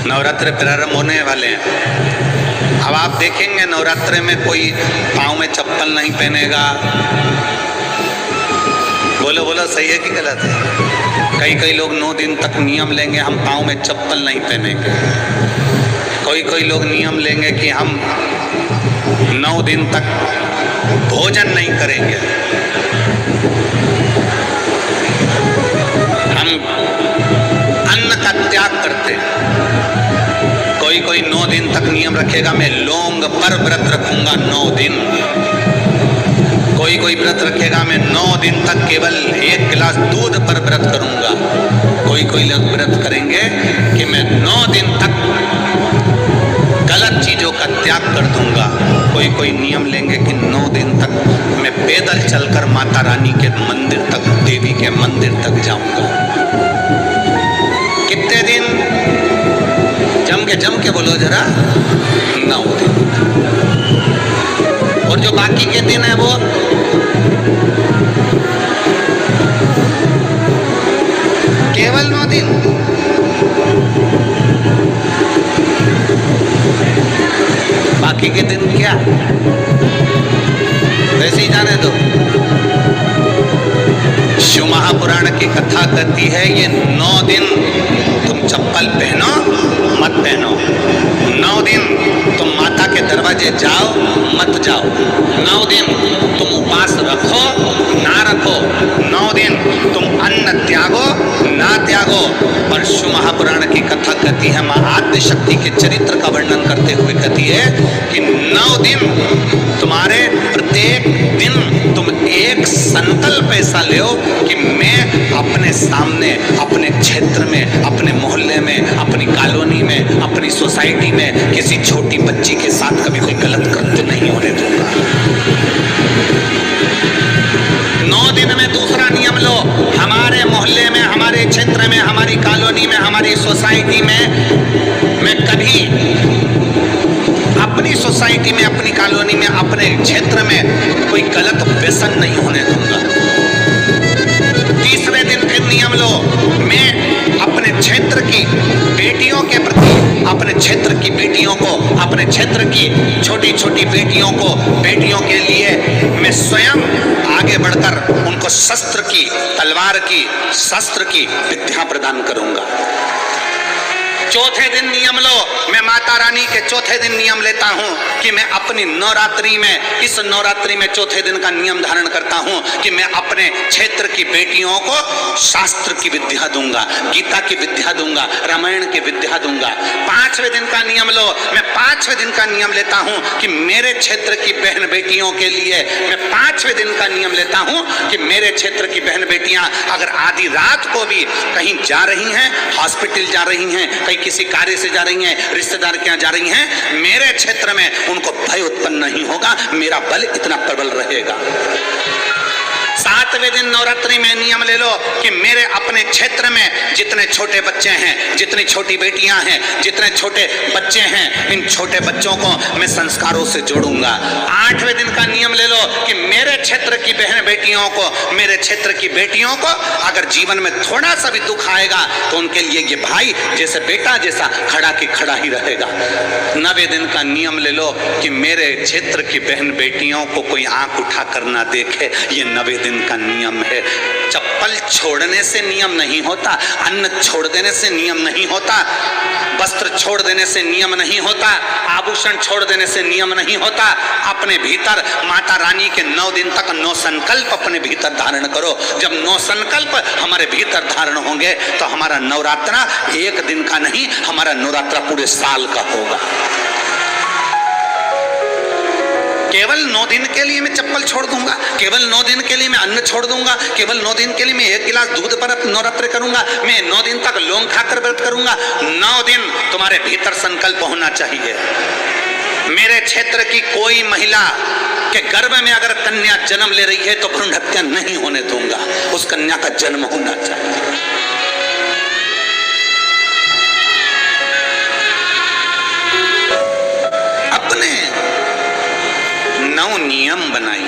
नवरात्र प्रारंभ होने वाले हैं। अब आप देखेंगे नवरात्र में कोई पाँव में चप्पल नहीं पहनेगा। बोलो बोलो, सही है कि गलत है? कई लोग 9 दिन तक नियम लेंगे, हम पाँव में चप्पल नहीं पहनेंगे। कोई लोग नियम लेंगे कि हम 9 दिन तक भोजन नहीं करेंगे, हम अन्न का त्याग करते हैं। कोई 9 दिन तक नियम रखेगा, मैं लौंग पर व्रत रखूंगा 9 दिन। कोई व्रत रखेगा, मैं 9 दिन तक केवल 1 गिलास दूध पर व्रत करूंगा। कोई लोग व्रत करेंगे कि मैं 9 दिन तक गलत चीजों का त्याग कर दूंगा। कोई नियम लेंगे कि 9 दिन तक मैं पैदल चलकर माता रानी के मंदिर तक, देवी के मंदिर तक जाऊंगा। कितने दिन? जम के बोलो जरा, 9 दिन। और जो बाकी के दिन है वो केवल 9 दिन। बाकी के दिन क्या? वैसे ही जाने दो। शिव महापुराण की कथा कहती है ये 9 दिन तुम चप्पल पहनो मत पहनो, 9 दिन तुम माता के दरवाजे जाओ मत जाओ, 9 दिन तुम उपवास रखो ना रखो, 9 दिन तुम अन्न त्यागो ना त्यागो। और शिव महापुराण की कथा कहती है, मां आद्य शक्ति के चरित्र का वर्णन करते हुए कहती है कि 9 दिन तुम्हारे प्रत्येक दिन तुम एक संकल्प ऐसा लो कि मैं अपने सामने, अपने क्षेत्र में, अपने मोहल्ले में, अपनी कॉलोनी में, अपनी सोसाइटी में किसी छोटी बच्ची के साथ कभी कोई गलत कृत्य नहीं होने दूंगा। 9 दिन में दूसरा नियम लो, हमारे मोहल्ले में, हमारे क्षेत्र में, हमारी कॉलोनी में, हमारी सोसाइटी में मैं कभी अपनी सोसाइटी में, अपनी कॉलोनी में, अपने क्षेत्र में कोई गलत व्यसन नहीं होने दूंगा। तीसरे दिन फिर नियम लो, मैं अपने क्षेत्र की बेटियों के प्रति, अपने क्षेत्र की बेटियों को, अपने क्षेत्र की छोटी छोटी बेटियों को, बेटियों के लिए मैं स्वयं आगे बढ़कर उनको शस्त्र की, तलवार की, शस्त्र की विद्या प्रदान करूंगा। चौथे दिन नियम लो, मैं माता रानी के चौथे दिन नियम लेता हूं कि मैं अपनी नवरात्रि में, इस नवरात्रि में चौथे दिन का नियम धारण करता हूं कि मैं अपने क्षेत्र की बेटियों को शास्त्र की विद्या दूंगा, गीता की विद्या दूंगा, रामायण की विद्या दूंगा। 5वें दिन का नियम लो, मैं 5वें दिन का नियम लेता हूं कि मेरे क्षेत्र की बहन बेटियों के लिए, मैं 5वें दिन का नियम लेता हूं कि मेरे क्षेत्र की बहन बेटियां अगर आधी रात को भी कहीं जा रही हैं, हॉस्पिटल जा रही हैं, कहीं किसी कार्य से जा रही हैं, रिश्तेदार के यहाँ जा रही हैं, मेरे क्षेत्र में उनको भय उत्पन्न नहीं होगा, मेरा बल इतना प्रबल रहेगा। 7वें दिन नवरात्रि में नियम ले लो कि मेरे अपने क्षेत्र में जितने छोटे बच्चे हैं, जितनी छोटी बेटियां हैं, जितने छोटे बच्चे हैं, इन छोटे बच्चों को मैं संस्कारों से जोड़ूंगा। 8वें दिन का नियम ले लो कि मेरे क्षेत्र की बहन बेटियों को, मेरे क्षेत्र की बेटियों को अगर जीवन में थोड़ा सा भी दुख आएगा तो उनके लिए ये भाई जैसे बेटा जैसा खड़ा की खड़ा ही रहेगा। 9वें दिन का नियम ले लो कि मेरे क्षेत्र की बहन बेटियों को कोई आंख उठा कर ना देखे, ये 9वें दिन का नियम है। चप्पल छोड़ने से नियम नहीं होता, अन्न छोड़ देने से नियम नहीं होता, वस्त्र छोड़ देने से नियम नहीं होता, आभूषण छोड़ देने से नियम नहीं होता। अपने भीतर माता रानी के 9 दिन तक 9 संकल्प अपने भीतर धारण करो। जब 9 संकल्प हमारे भीतर धारण होंगे तो हमारा नवरात्रा 1 दिन का नहीं, हमारा नवरात्रा पूरे साल का होगा। केवल 9 दिन के लिए मैं चप्पल छोड़ दूंगा, केवल 9 दिन के लिए मैं अन्न छोड़ दूंगा, केवल 9 दिन के लिए मैं 1 गिलास दूध पर नवरात्र करूंगा, मैं 9 दिन तक लौंग खाकर व्रत करूंगा। 9 दिन तुम्हारे भीतर संकल्प होना चाहिए। मेरे क्षेत्र की कोई महिला के गर्भ में अगर कन्या जन्म ले रही है तो भ्रूण हत्या नहीं होने दूंगा, उस कन्या का जन्म होना चाहिए। अपने 9 नियम बनाइए।